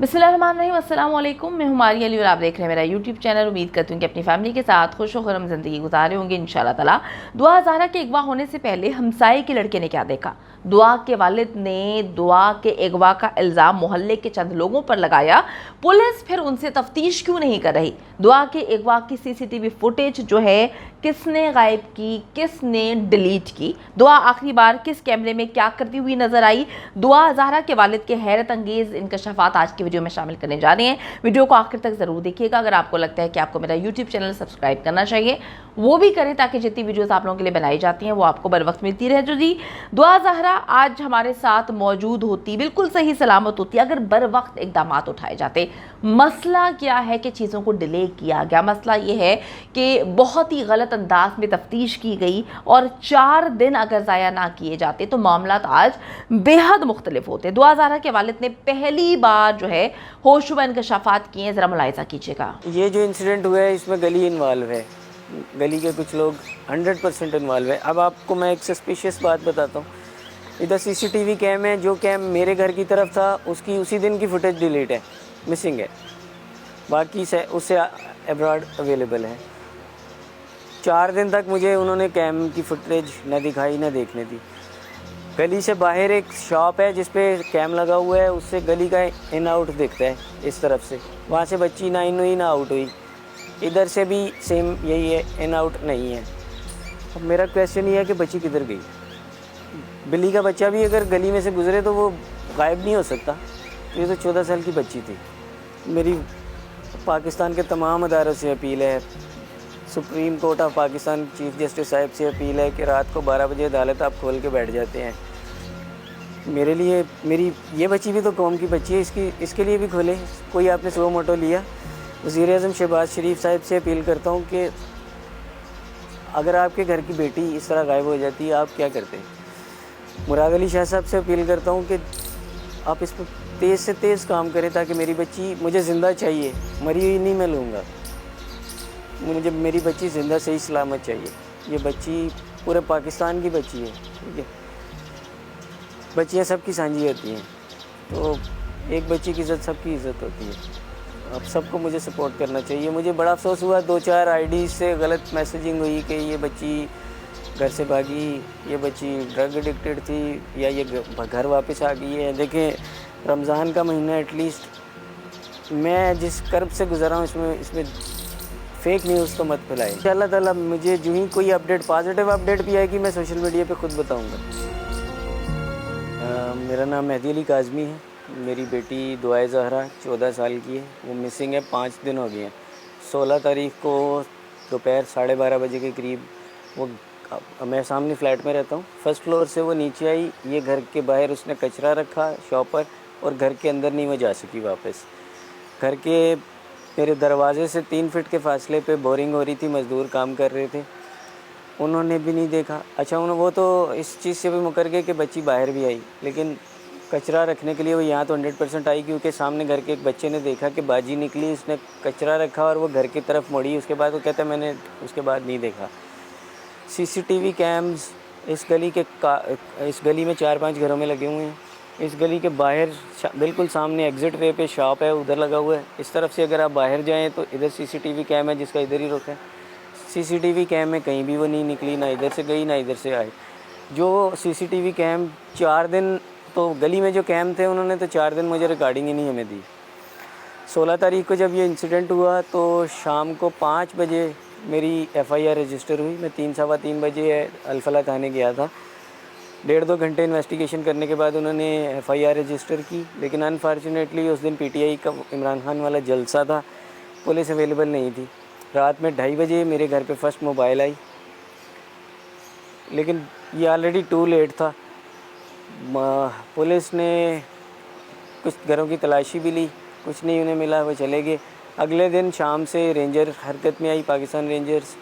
बिस्मिल्लाहिर्रहमानिर्रहीम, अस्सलाम वालेकुम। मैं हुमारी अली और आप देख रहे हैं मेरा यूट्यूब चैनल। उम्मीद करती हूँ कि अपनी फैमिली के साथ खुश व खुर्रम ज़िंदगी गुजारे होंगे इंशाल्लाह ताला। दुआ ज़हरा के अगवा होने से पहले हमसाये के लड़के ने क्या देखा। दुआ के वालिद ने दुआ के अगवा का इल्ज़ाम मोहल्ले के चंद लोगों पर लगाया। पुलिस फिर उनसे तफ्तीश क्यों नहीं कर रही। दुआ के अगवा की सीसीटीवी फुटेज जो है किसने गायब की, किसने डिलीट की, दुआ आखिरी बार किस कैमरे में क्या करती हुई नजर आई। दुआ ज़हरा के वालिद के हैरत अंगेज इंकशाफात आज की वीडियो में शामिल करने जा रहे हैं। वीडियो को आखिर तक जरूर देखिएगा। अगर आपको लगता है कि आपको मेरा यूट्यूब चैनल सब्सक्राइब करना चाहिए वो भी करें, ताकि जितनी वीडियोस आप लोगों के लिए बनाई जाती हैं वो आपको बर वक्त मिलती रहे। जो जी दुआ ज़हरा आज हमारे साथ मौजूद होती, बिल्कुल सही सलामत होती अगर बर वक्त इकदाम उठाए जाते। मसला क्या है कि चीज़ों को डिले किया गया। मसला ये है कि बहुत ही गलत अंदाज में तफ्तीश की गई और 4 दिन अगर ज़ाया ना किए जाते तो मामला आज बेहद मुख्तलिफ होते। दुआ ज़हरा के वालिद ने पहली बार जो है होशुबा इंकशाफात किए। ज़रा मुलाहिज़ा कीजिएगा। ये जो इंसिडेंट हुआ है इसमें गली इन्वॉल्व है, गली के कुछ लोग 100% इन्वॉल्व है। अब आपको मैं एक सस्पिशियस बात बताता हूँ। इधर सीसीटीवी कैम है, जो कैम मेरे घर की तरफ था उसकी उसी दिन की फुटेज डिलीट है, मिसिंग है, बाकी से उससे अब्रॉड अवेलेबल है। 4 दिन तक मुझे उन्होंने कैम की फुटेज न दिखाई न देखने दी। गली से बाहर एक शॉप है जिस पे कैम लगा हुआ है, उससे गली का इन आउट दिखता है इस तरफ से। वहाँ से बच्ची ना इन हुई ना आउट हुई। इधर से भी सेम यही है, इन आउट नहीं है। अब मेरा क्वेश्चन ये है कि बच्ची किधर गई। बिल्ली का बच्चा भी अगर गली में से गुजरे तो वो गायब नहीं हो सकता। तो ये तो 14 साल की बच्ची थी। मेरी पाकिस्तान के तमाम अदारों से अपील है, supreme court of Pakistan chief justice साहब से अपील है कि रात को 12 बजे अदालत आप खोल के बैठ जाते हैं। मेरे लिए मेरी ये बच्ची भी तो कौम की बच्ची है, इसके लिए भी खोले। कोई आपने सुबह मोटो लिया। वज़ीर-ए-आज़म शहबाज शरीफ साहब से अपील करता हूँ कि अगर आपके घर की बेटी इस तरह गायब हो जाती है आप क्या करते हैं। मुराद अली शाह साहब से अपील करता हूँ कि आप इस पर तेज़ से तेज़ काम करें, ताकि मेरी बच्ची, मुझे ज़िंदा चाहिए, मरी हुई नहीं मैं लूँगा। मुझे मेरी बच्ची ज़िंदा सही सलामत चाहिए। ये बच्ची पूरे पाकिस्तान की बच्ची है, ठीक है। बच्चियाँ सबकी साझी होती हैं, तो एक बच्ची की इज़्ज़त सबकी इज़्ज़त होती है। अब सबको मुझे सपोर्ट करना चाहिए। मुझे बड़ा अफसोस हुआ 2-4 आईडी से गलत मैसेजिंग हुई कि ये बच्ची घर से भागी, ये बच्ची ड्रग एडिक्टेड थी, या ये घर वापस आ गई है। देखें, रमज़ान का महीना एटलीस्ट मैं जिस कर्ब से गुज़रा हूँ इसमें फेक न्यूज़ तो मत फैलाएं। इंशाअल्लाह ताला मुझे जो ही कोई अपडेट, पॉजिटिव अपडेट भी आएगी, मैं सोशल मीडिया पे खुद बताऊंगा। मेरा नाम मेहदी अली काज़मी है। मेरी बेटी दुआ ज़हरा 14 साल की है। वो मिसिंग है, 5 दिन हो गए हैं। 16 तारीख को दोपहर 12:30 बजे के करीब वो, मैं सामने फ़्लैट में रहता हूँ, फर्स्ट फ्लोर से वो नीचे आई। ये घर के बाहर उसने कचरा रखा शॉप पर, और घर के अंदर नहीं वो जा सकी वापस। घर के मेरे दरवाजे से 3 फीट के फासले पे बोरिंग हो रही थी, मज़दूर काम कर रहे थे, उन्होंने भी नहीं देखा। अच्छा, वो तो इस चीज़ से भी मुकर गए कि बच्ची बाहर भी आई, लेकिन कचरा रखने के लिए वो यहाँ तो 100% आई, क्योंकि सामने घर के एक बच्चे ने देखा कि बाजी निकली, उसने कचरा रखा और वो घर की तरफ मुड़ी। उसके बाद वो कहता है मैंने उसके बाद नहीं देखा। सीसीटीवी कैम्स इस गली में 4-5 घरों में लगे हुए हैं। इस गली के बाहर बिल्कुल सामने एग्ज़िट वे पे शॉप है, उधर लगा हुआ है। इस तरफ से अगर आप बाहर जाएं तो इधर सीसीटीवी कैम है जिसका इधर ही रुख है। सीसीटीवी कैम में कहीं भी वो नहीं निकली, ना इधर से गई ना इधर से आई। जो सीसीटीवी कैम 4 दिन, तो गली में जो कैम थे उन्होंने तो 4 दिन मुझे रिकॉर्डिंग ही नहीं हमें दी। 16 तारीख को जब ये इंसिडेंट हुआ तो शाम को 5 बजे मेरी FIR रजिस्टर हुई। मैं 3-3:15 बजे अलफला थाने गया था। 1.5-2 घंटे इन्वेस्टिगेशन करने के बाद उन्होंने FIR रजिस्टर की, लेकिन अनफॉर्चुनेटली उस दिन PTI का इमरान खान वाला जलसा था, पुलिस अवेलेबल नहीं थी। रात में 2:30 बजे मेरे घर पे फर्स्ट मोबाइल आई, लेकिन ये ऑलरेडी टू लेट था। पुलिस ने कुछ घरों की तलाशी भी ली, कुछ नहीं उन्हें मिला, वो चले गए। अगले दिन शाम से रेंजर हरकत में आई, पाकिस्तान रेंजर्स।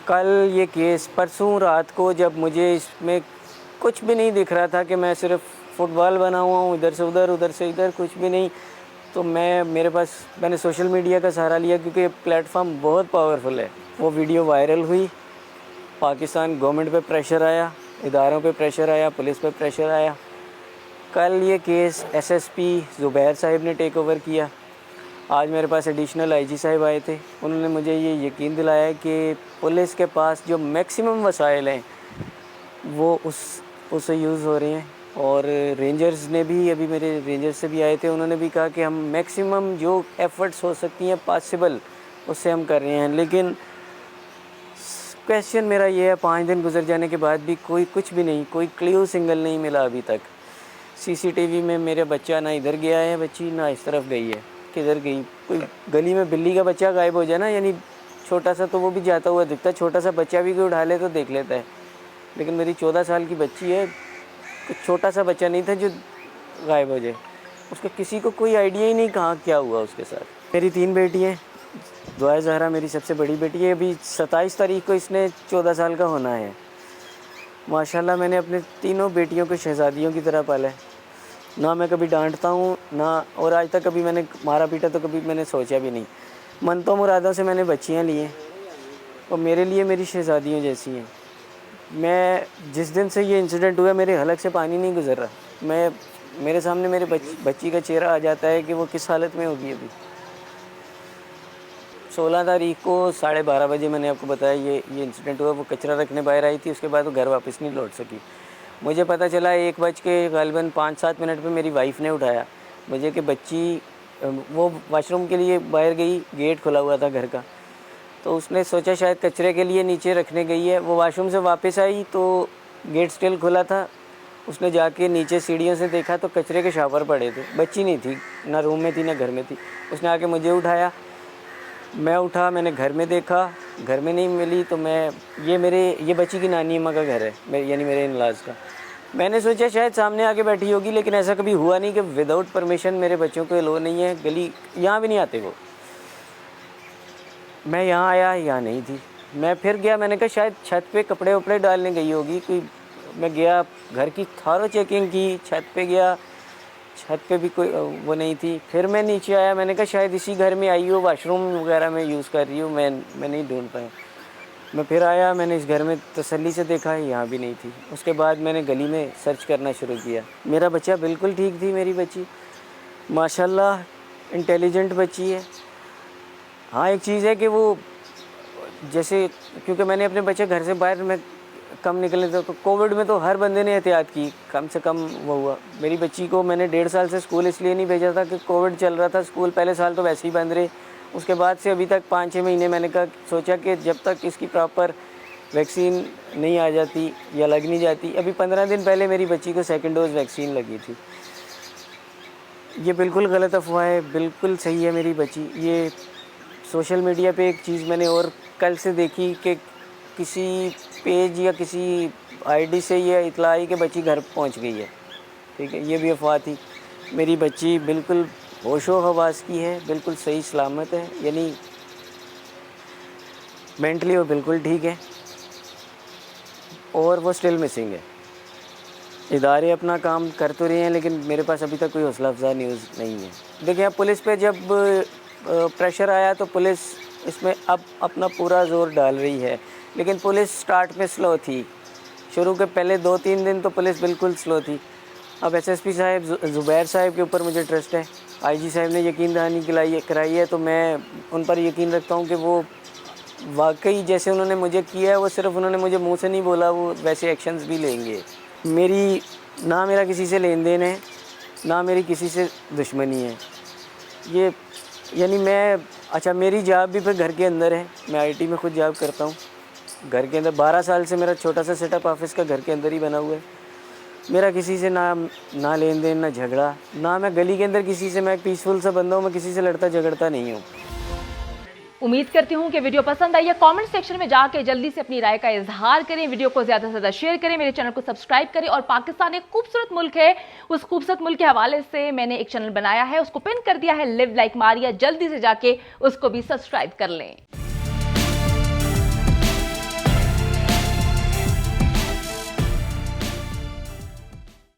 कल ये केस, परसों रात को जब मुझे इसमें कुछ भी नहीं दिख रहा था कि मैं सिर्फ फुटबॉल बना हुआ हूँ, इधर से उधर उधर से इधर, कुछ भी नहीं, तो मैंने सोशल मीडिया का सहारा लिया, क्योंकि प्लेटफॉर्म बहुत पावरफुल है। वो वीडियो वायरल हुई, पाकिस्तान गवर्नमेंट पे प्रेशर आया, इदारों पे प्रेशर आया, पुलिस पे प्रेशर आया। कल ये केस एसएसपी ज़ुबैर साहिब ने टेक ओवर किया। आज मेरे पास एडिशनल आईजी साहिब आए थे। उन्होंने मुझे ये यकीन दिलाया कि पुलिस के पास जो मैक्सिमम वसाइल हैं वो उससे यूज़ हो रहे हैं। और रेंजर्स ने भी, अभी मेरे रेंजर्स से भी आए थे, उन्होंने भी कहा कि हम मैक्सिमम जो एफ़र्ट्स हो सकती हैं पॉसिबल उससे हम कर रहे हैं। लेकिन क्वेश्चन मेरा ये है, 5 दिन गुजर जाने के बाद भी कोई कुछ भी नहीं, कोई क्ल्यू सिंगल नहीं मिला अभी तक। सीसीटीवी में मेरा बच्चा ना इधर गया है, बच्ची ना इस तरफ गई है, किधर गई। कोई गली में बिल्ली का बच्चा गायब हो जाए ना, यानी छोटा सा, तो वो भी जाता हुआ दिखता है। छोटा सा बच्चा भी कोई उठा ले तो देख लेता है। लेकिन मेरी 14 साल की बच्ची है, कुछ छोटा सा बच्चा नहीं था जो गायब हो जाए। उसका किसी को कोई आइडिया ही नहीं कहाँ क्या हुआ उसके साथ। मेरी 3 बेटी हैं। दुआ ज़हरा मेरी सबसे बड़ी बेटी है। अभी 27 तारीख को इसने 14 साल का होना है। माशाल्लाह मैंने अपने तीनों बेटियों को शहज़ादियों की तरह पाला है। ना मैं कभी डांटता हूँ ना, और आज तक कभी मैंने मारा पीटा तो कभी मैंने सोचा भी नहीं। मनतों मुरादों से मैंने बच्चियाँ ली हैं और मेरे लिए मेरी शहज़ादियों जैसी हैं। मैं जिस दिन से ये इंसिडेंट हुआ मेरे हलक से पानी नहीं गुजर रहा। मेरे सामने मेरे बच्ची का चेहरा आ जाता है कि वो किस हालत में होगी। अभी 16 तारीख को 12:30 बजे मैंने आपको बताया ये इंसिडेंट हुआ। वो कचरा रखने बाहर आई थी, उसके बाद वो घर वापस नहीं लौट सकी। मुझे पता चला 1 बज के ग़ालिबन 5-7 मिनट पे मेरी वाइफ़ ने उठाया मुझे कि बच्ची वो वॉशरूम के लिए बाहर गई, गेट खुला हुआ था घर का, तो उसने सोचा शायद कचरे के लिए नीचे रखने गई है। वो वॉशरूम से वापस आई तो गेट स्टिल खुला था। उसने जाके नीचे सीढ़ियों से देखा तो कचरे के शावर पड़े थे। बच्ची नहीं थी, ना रूम में थी ना घर में थी। उसने आके मुझे उठाया, मैं उठा, मैंने घर में देखा, घर में नहीं मिली तो ये बच्ची की नानी अम्मा का घर है, यानी मेरे इन-लॉज़ का। मैंने सोचा शायद सामने आके बैठी होगी, लेकिन ऐसा कभी हुआ नहीं कि विदाउट परमिशन मेरे बच्चों को अलाउ नहीं है, गली यहाँ भी नहीं आते वो। मैं यहाँ आया, यहाँ नहीं थी। मैं फिर गया, मैंने कहा शायद छत पे कपड़े वपड़े डालने गई होगी कोई। मैं गया, घर की थारो चेकिंग की, छत पे गया, छत पे भी कोई वो नहीं थी। फिर मैं नीचे आया, मैंने कहा शायद इसी घर में आई हो, वॉशरूम वगैरह में यूज़ कर रही हूँ, मैं नहीं ढूंढ पाया। मैं फिर आया, मैंने इस घर में तसल्ली से देखा, यहाँ भी नहीं थी। उसके बाद मैंने गली में सर्च करना शुरू किया। मेरा बच्चा बिल्कुल ठीक थी, मेरी बच्ची माशाल्लाह इंटेलिजेंट बच्ची है। हाँ, एक चीज़ है कि वो जैसे, क्योंकि मैंने अपने बच्चे घर से बाहर में कम निकले थे, तो कोविड में तो हर बंदे ने एहतियात की, कम से कम वो हुआ। मेरी बच्ची को मैंने 1.5 साल से स्कूल इसलिए नहीं भेजा था कि कोविड चल रहा था। स्कूल पहले साल तो वैसे ही बंद रहे, उसके बाद से अभी तक 5-6 महीने मैंने सोचा कि जब तक इसकी प्रॉपर वैक्सीन नहीं आ जाती या लग नहीं जाती। अभी 15 दिन पहले मेरी बच्ची को 2nd डोज़ वैक्सीन लगी थी। ये बिल्कुल गलत अफवाह है, बिल्कुल सही है मेरी बच्ची। ये सोशल मीडिया पे एक चीज़ मैंने और कल से देखी कि किसी पेज या किसी आईडी से ये इतला आई कि बच्ची घर पहुंच गई है। ठीक है, ये भी अफवाह थी। मेरी बच्ची बिल्कुल होशो हवास की है, बिल्कुल सही सलामत है, यानी मेंटली वो बिल्कुल ठीक है और वो स्टिल मिसिंग है। इदारे अपना काम कर तो रहे हैं, लेकिन मेरे पास अभी तक कोई हौसला अफजा न्यूज़ नहीं है। देखिए, अब पुलिस पे जब प्रेशर आया तो पुलिस इसमें अब अपना पूरा ज़ोर डाल रही है, लेकिन पुलिस स्टार्ट में स्लो थी। शुरू के पहले 2-3 दिन तो पुलिस बिल्कुल स्लो थी। अब एसएसपी साहब ज़ुबैर साहब के ऊपर मुझे ट्रस्ट है, आईजी साहब ने यकीन दहानी कराई है, तो मैं उन पर यकीन रखता हूँ कि वो वाकई जैसे उन्होंने मुझे किया है, वो सिर्फ उन्होंने मुझे मुंह से नहीं बोला, वो वैसे एक्शंस भी लेंगे। मेरा किसी से लेन देन है, ना मेरी किसी से दुश्मनी है। ये यानी मेरी जॉब भी फिर घर के अंदर है। मैं आईटी में खुद जॉब करता हूँ घर के अंदर। 12 साल से मेरा छोटा सा सेटअप ऑफिस का घर के अंदर ही बना हुआ है। मेरा किसी से ना लेन देन, ना झगड़ा, ना मैं गली के अंदर किसी से, मैं एक पीसफुल सा बंदा हूँ, मैं किसी से लड़ता झगड़ता नहीं हूँ। उम्मीद करती हूँ कि वीडियो पसंद आई है। कमेंट सेक्शन में जाके जल्दी से अपनी राय का इजहार करें, वीडियो को ज्यादा से ज्यादा शेयर करें, मेरे चैनल को सब्सक्राइब करें। और पाकिस्तान एक खूबसूरत मुल्क है, उस खूबसूरत मुल्क के हवाले से मैंने एक चैनल बनाया है, उसको पिन कर दिया है, लिव लाइक मारिया। जल्दी से जाके उसको भी सब्सक्राइब कर लें।